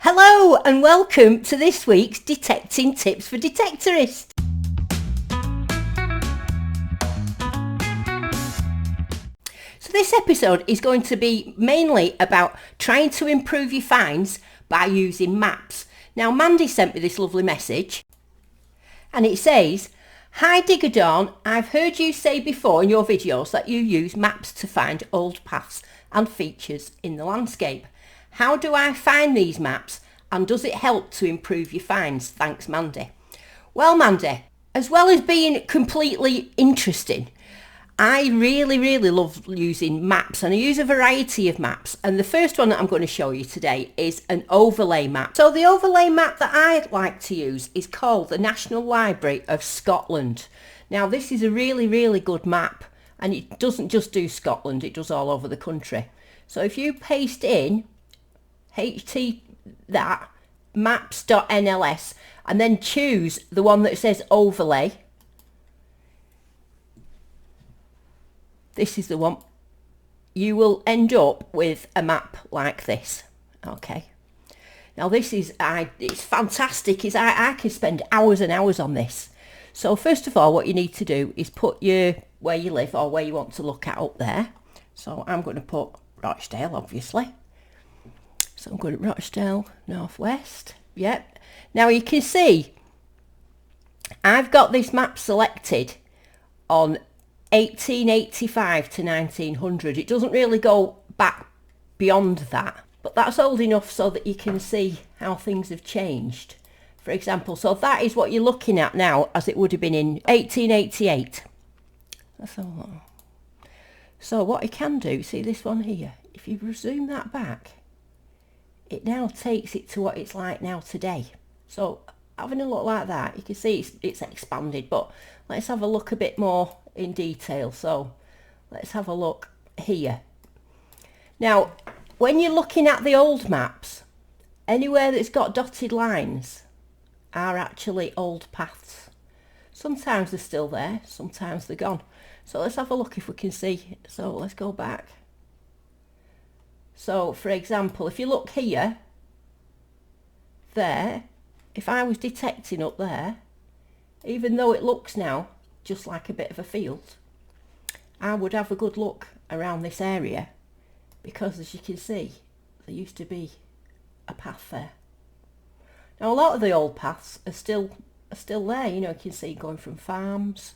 Hello and welcome to this week's Detecting Tips for Detectorists. So this episode is going to be mainly about trying to improve your finds by using maps. Now Mandy sent me this lovely message and it says, "Hi Digger Dawn, I've heard you say before in your videos that you use maps to find old paths and features in the landscape. How do I find these maps and does it help to improve your finds? Thanks, Mandy." Well, Mandy, as well as being completely interesting, I really love using maps, and I use a variety of maps, and the first one that I'm going to show you today is an overlay map. So the overlay map that I like to use is called the National Library of Scotland. Now this is a really good map, and it doesn't just do Scotland, it does all over the country. So if you paste in that maps.nls and then choose the one that says overlay, this is the one, you will end up with a map like this. Okay, now this is it's fantastic. I can spend hours and hours on this. So first of all, what you need to do is put where you live or where you want to look at up there. So I'm going to put Rochdale, obviously. So I'm going to Rochdale, Northwest. Yep. Now you can see I've got this map selected on 1885 to 1900. It doesn't really go back beyond that, but that's old enough so that you can see how things have changed. For example, so that is what you're looking at now as it would have been in 1888. That's all. So what you can do, see this one here, if you zoom that back, it now takes it to what it's like now today. So having a look like that, you can see it's expanded, but let's have a look a bit more in detail. So let's have a look here. Now when you're looking at the old maps, anywhere that's got dotted lines are actually old paths. Sometimes they're still there, sometimes they're gone. So let's have a look if we can see. So let's go back. So for example, if you look here, there, if I was detecting up there, even though it looks now just like a bit of a field, I would have a good look around this area, because as you can see, there used to be a path there. Now a lot of the old paths are still there, you know, you can see going from farms,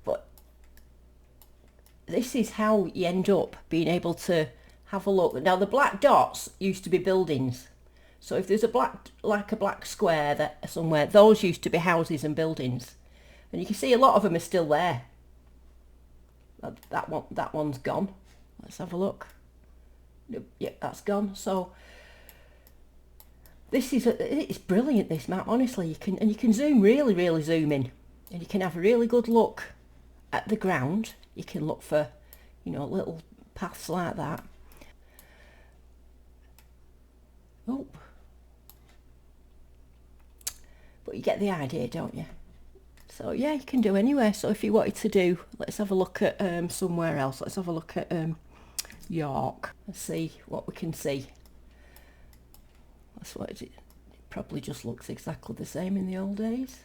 but this is how you end up being able to have a look. Now the black dots used to be buildings. So if there's a black square that somewhere, those used to be houses and buildings. And you can see a lot of them are still there. That one's gone. Let's have a look. Yep, that's gone. So it's brilliant, this map, honestly. You can zoom really zoom in, and you can have a really good look at the ground. You can look for, you know, little paths like that. Oh, but you get the idea, don't you? So yeah, you can do anywhere. So if you wanted to do, let's have a look at somewhere else. Let's have a look at York. Let's see what we can see. That's what it probably just looks exactly the same in the old days.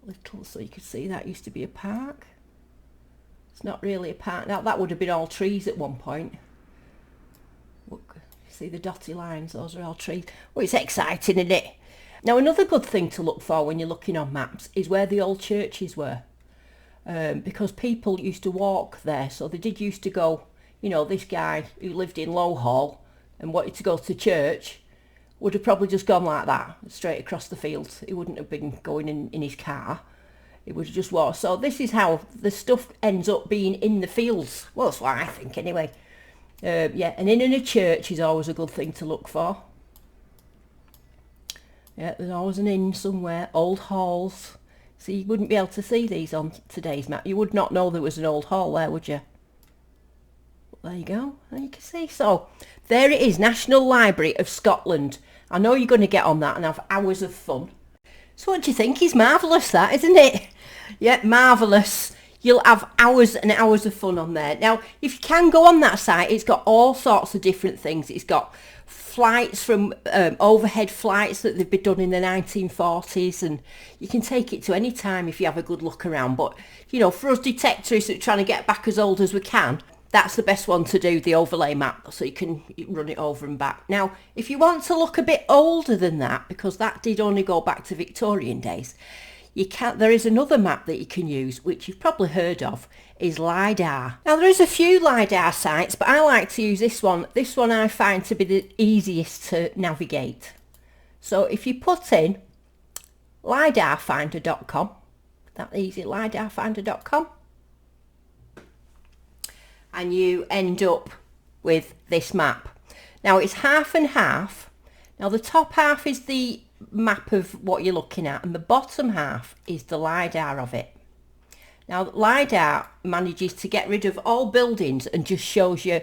Little, so you could see that used to be a park. It's not really a park now. That would have been all trees at one point. Look, see the dotty lines, those are all trees. Well, it's exciting, isn't it? Now another good thing to look for when you're looking on maps is where the old churches were, because people used to walk there. So they did used to go, you know, this guy who lived in Lowhall and wanted to go to church would have probably just gone like that, straight across the fields. He wouldn't have been going in his car. It would have just walked. So this is how the stuff ends up being in the fields. Well, that's what I think anyway. Yeah, an inn and a church is always a good thing to look for. Yeah, there's always an inn somewhere. Old halls. So you wouldn't be able to see these on today's map. You would not know there was an old hall there, would you? There you go. There you can see. So there it is, National Library of Scotland. I know you're going to get on that and have hours of fun. So what do you think? It's marvellous, that, isn't it? Yeah, marvellous. you'll have hours and hours of fun on there. Now, if you can go on that site, it's got all sorts of different things. It's got flights from overhead flights that they've been done in the 1940s, and you can take it to any time if you have a good look around. But, you know, for us detectorists that are trying to get back as old as we can, that's the best one to do, the overlay map, so you can run it over and back. Now, if you want to look a bit older than that, because that did only go back to Victorian days, there is another map that you can use, which you've probably heard of, is Lidar. Now, there is a few Lidar sites, but I like to use this one. This one I find to be the easiest to navigate. So if you put in lidarfinder.com, that easy, lidarfinder.com, and you end up with this map. Now, it's half and half. Now, the top half is the map of what you're looking at, and the bottom half is the Lidar of it. Now, Lidar manages to get rid of all buildings and just shows you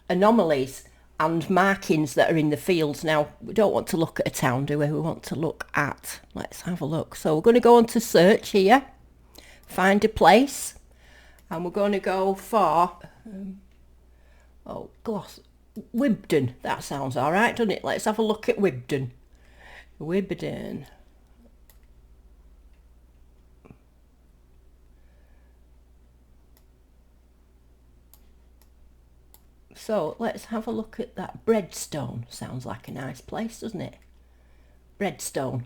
anomalies and markings that are in the fields. Now, we don't want to look at a town, do we? We want to look at, let's have a look. So we're going to go on to search here, find a place, and we're going to go for, Wibden. That sounds all right, doesn't it? Let's have a look at Wibden. Wibden. So let's have a look at that. Breadstone sounds like a nice place, doesn't it? Breadstone.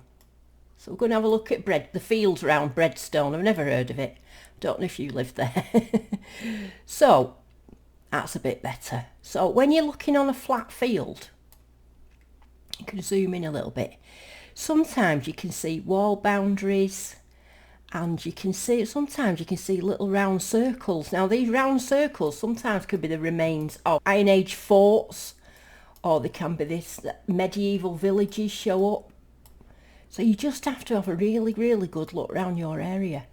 So we're going to have a look at the fields around Breadstone. I've never heard of it. Don't know if you live there. So that's a bit better. So when you're looking on a flat field, you can zoom in a little bit. Sometimes you can see wall boundaries, and sometimes you can see little round circles. Now, these round circles sometimes could be the remains of Iron Age forts, or they can be this medieval villages show up. So you just have to have a really, really good look around your area.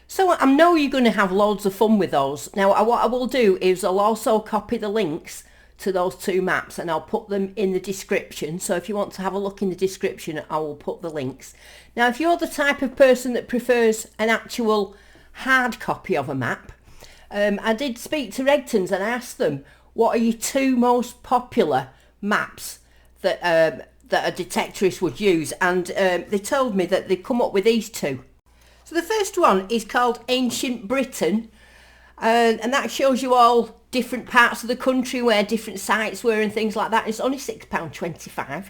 So I know you're going to have loads of fun with those. Now, what I will do is I'll also copy the links to those two maps, and I'll put them in the description. So if you want to have a look in the description, I will put the links. Now, if you're the type of person that prefers an actual hard copy of a map, I did speak to Regtons and asked them, what are your two most popular maps that a detectorist would use? And they told me that they'd come up with these two. So the first one is called Ancient Britain, and that shows you all different parts of the country where different sites were and things like that. It's only £6.25.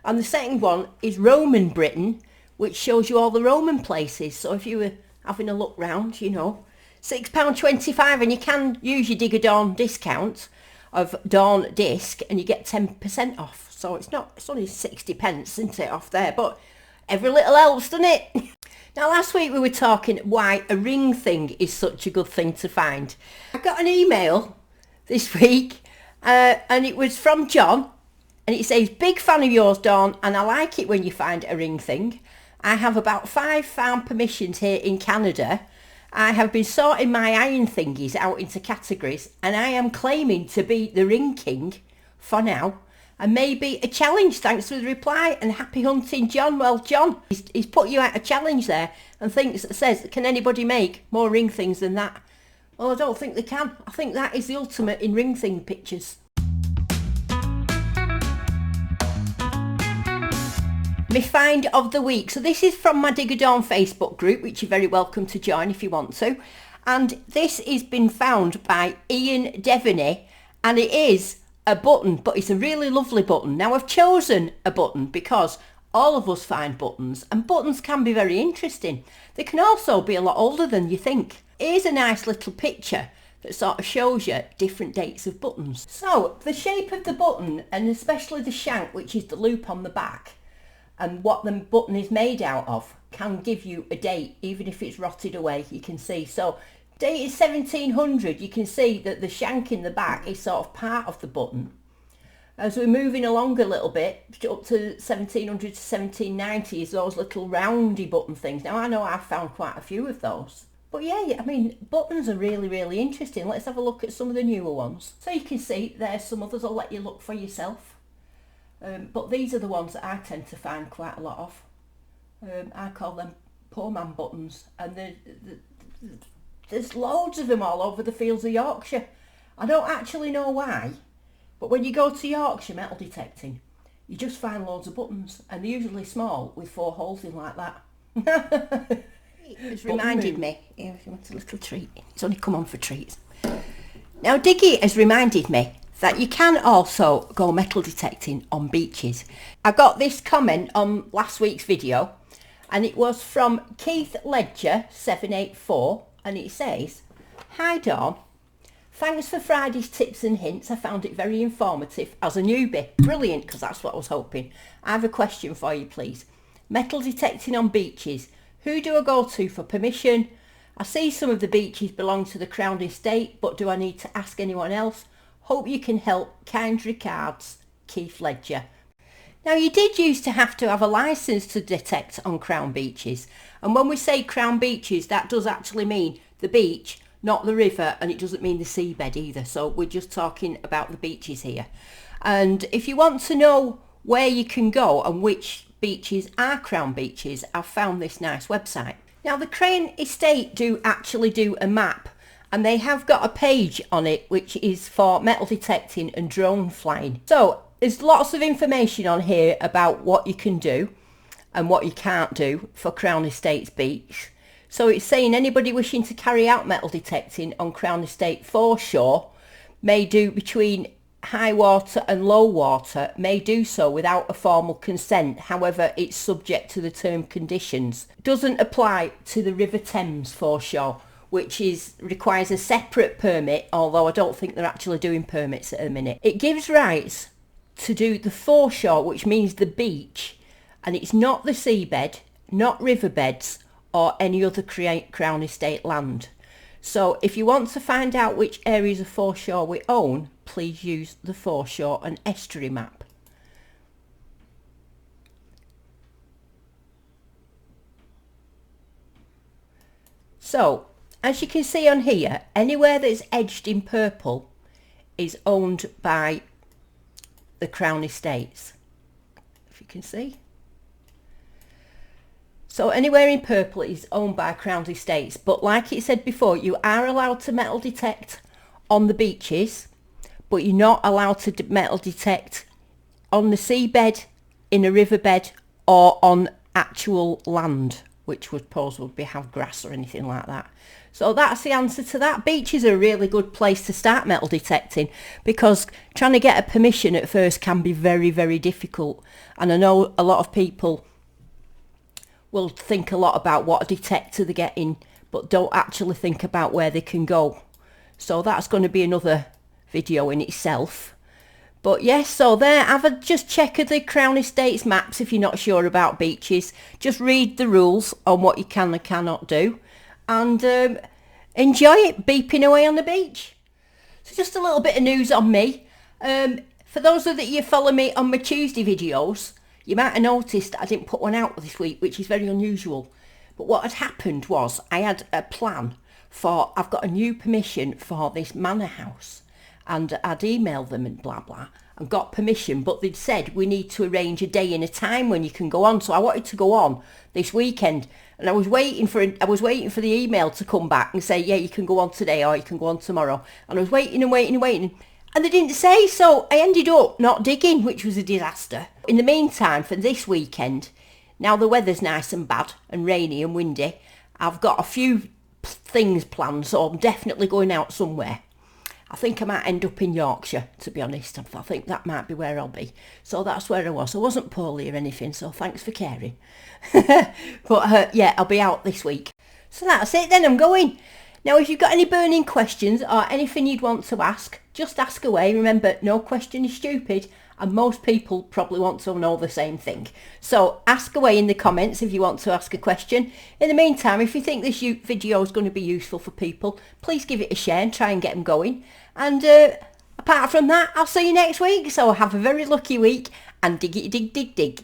And the second one is Roman Britain, which shows you all the Roman places. So if you were having a look round, you know, £6.25, and you can use your Digger Dawn discount of Dawn Disc, and you get 10% off. So it's only 60 pence, isn't it, off there? But every little helps, doesn't it? Now, last week we were talking why a ring thing is such a good thing to find. I got an email this week, and it was from John, and it says, big fan of yours, Dawn, and I like it when you find a ring thing. I have about 5 farm permissions here in Canada. I have been sorting my iron thingies out into categories, and I am claiming to be the ring king for now. And maybe a challenge, thanks for the reply, and happy hunting, John. Well, John, he's put you out a challenge there, and says, can anybody make more ring things than that? Well, I don't think they can. I think that is the ultimate in ring thing pictures. My find of the week. So this is from my Digger Dawn Facebook group, which you're very welcome to join if you want to. And this has been found by Ian Devaney, and it is a button, but it's a really lovely button. Now, I've chosen a button because all of us find buttons, and buttons can be very interesting. They can also be a lot older than you think. Here's a nice little picture that sort of shows you different dates of buttons. So the shape of the button, and especially the shank, which is the loop on the back, and what the button is made out of, can give you a date, even if it's rotted away. You can see. So date is 1700. You can see that the shank in the back is sort of part of the button. As we're moving along a little bit, up to 1700 to 1790 is those little roundy button things. Now, I know I've found quite a few of those. But yeah, I mean, buttons are really, really interesting. Let's have a look at some of the newer ones. So you can see there's some others. I'll let you look for yourself. But these are the ones that I tend to find quite a lot of. I call them poor man buttons. And there's loads of them all over the fields of Yorkshire. I don't actually know why, but when you go to Yorkshire metal detecting, you just find loads of buttons, and they're usually small with 4 holes in like that. It's reminded me, here, if you want a little treat, it's only come on for treats. Now Diggy has reminded me that you can also go metal detecting on beaches. I got this comment on last week's video, and it was from Keith Ledger 784, and it says, "Hi Dawn, thanks for Friday's tips and hints. I found it very informative as a newbie." Brilliant, because that's what I was hoping. I have a question for you, please. Metal detecting on beaches. Who do I go to for permission? I see some of the beaches belong to the Crown Estate, but do I need to ask anyone else? Hope you can help. Kind regards, Keith Ledger. Now, you did used to have to have a licence to detect on Crown beaches. And when we say Crown beaches, that does actually mean the beach, not the river, and it doesn't mean the seabed either. So we're just talking about the beaches here. And if you want to know where you can go and which beaches are Crown beaches, I've found this nice website. Now, the Crown Estate do actually do a map, and they have got a page on it which is for metal detecting and drone flying. So there's lots of information on here about what you can do and what you can't do for Crown Estate's beach. So it's saying anybody wishing to carry out metal detecting on Crown Estate foreshore may do between high water and low water, may do so without a formal consent. However, it's subject to the term conditions. Doesn't apply to the River Thames foreshore, which requires a separate permit, although I don't think they're actually doing permits at the minute. It gives rights to do the foreshore, which means the beach, and it's not the seabed, not riverbeds or any other Crown Estate land. So if you want to find out which areas of foreshore we own, please use the foreshore and estuary map. So as you can see on here, anywhere that's edged in purple is owned by the Crown Estates, if you can see. So anywhere in purple is owned by Crown Estates, but like it said before, you are allowed to metal detect on the beaches, but you're not allowed to metal detect on the seabed, in a riverbed, or on actual land, which would possibly have grass or anything like that. So that's the answer to that. Beaches are a really good place to start metal detecting, because trying to get a permission at first can be very, very difficult. And I know a lot of people will think a lot about what detector they get in, but don't actually think about where they can go. So that's going to be another video in itself. But yes, so there, have a just check of the Crown Estates maps if you're not sure about beaches. Just read the rules on what you can and cannot do, and enjoy it beeping away on the beach. So just a little bit of news on me. For those of you follow me on my Tuesday videos, you might have noticed I didn't put one out this week, which is very unusual. But what had happened was I had a plan for, I've got a new permission for this manor house, and I'd emailed them and blah blah and got permission, but they'd said we need to arrange a day and a time when you can go on. So I wanted to go on this weekend, and I was waiting for the email to come back and say, yeah, you can go on today or you can go on tomorrow. And I was waiting and waiting and waiting, and they didn't say, so I ended up not digging, which was a disaster. In the meantime, for this weekend, now the weather's nice and bad and rainy and windy, I've got a few things planned, so I'm definitely going out somewhere. I think I might end up in Yorkshire, to be honest. I think that might be where I'll be. So that's where I was. I wasn't poorly or anything, so thanks for caring. But yeah, I'll be out this week. So that's it then, I'm going. Now, if you've got any burning questions or anything you'd want to ask, just ask away. Remember, no question is stupid, and most people probably want to know the same thing. So ask away in the comments if you want to ask a question. In the meantime, if you think this video is going to be useful for people, please give it a share and try and get them going. And apart from that, I'll see you next week. So have a very lucky week, and dig it, dig, dig, dig.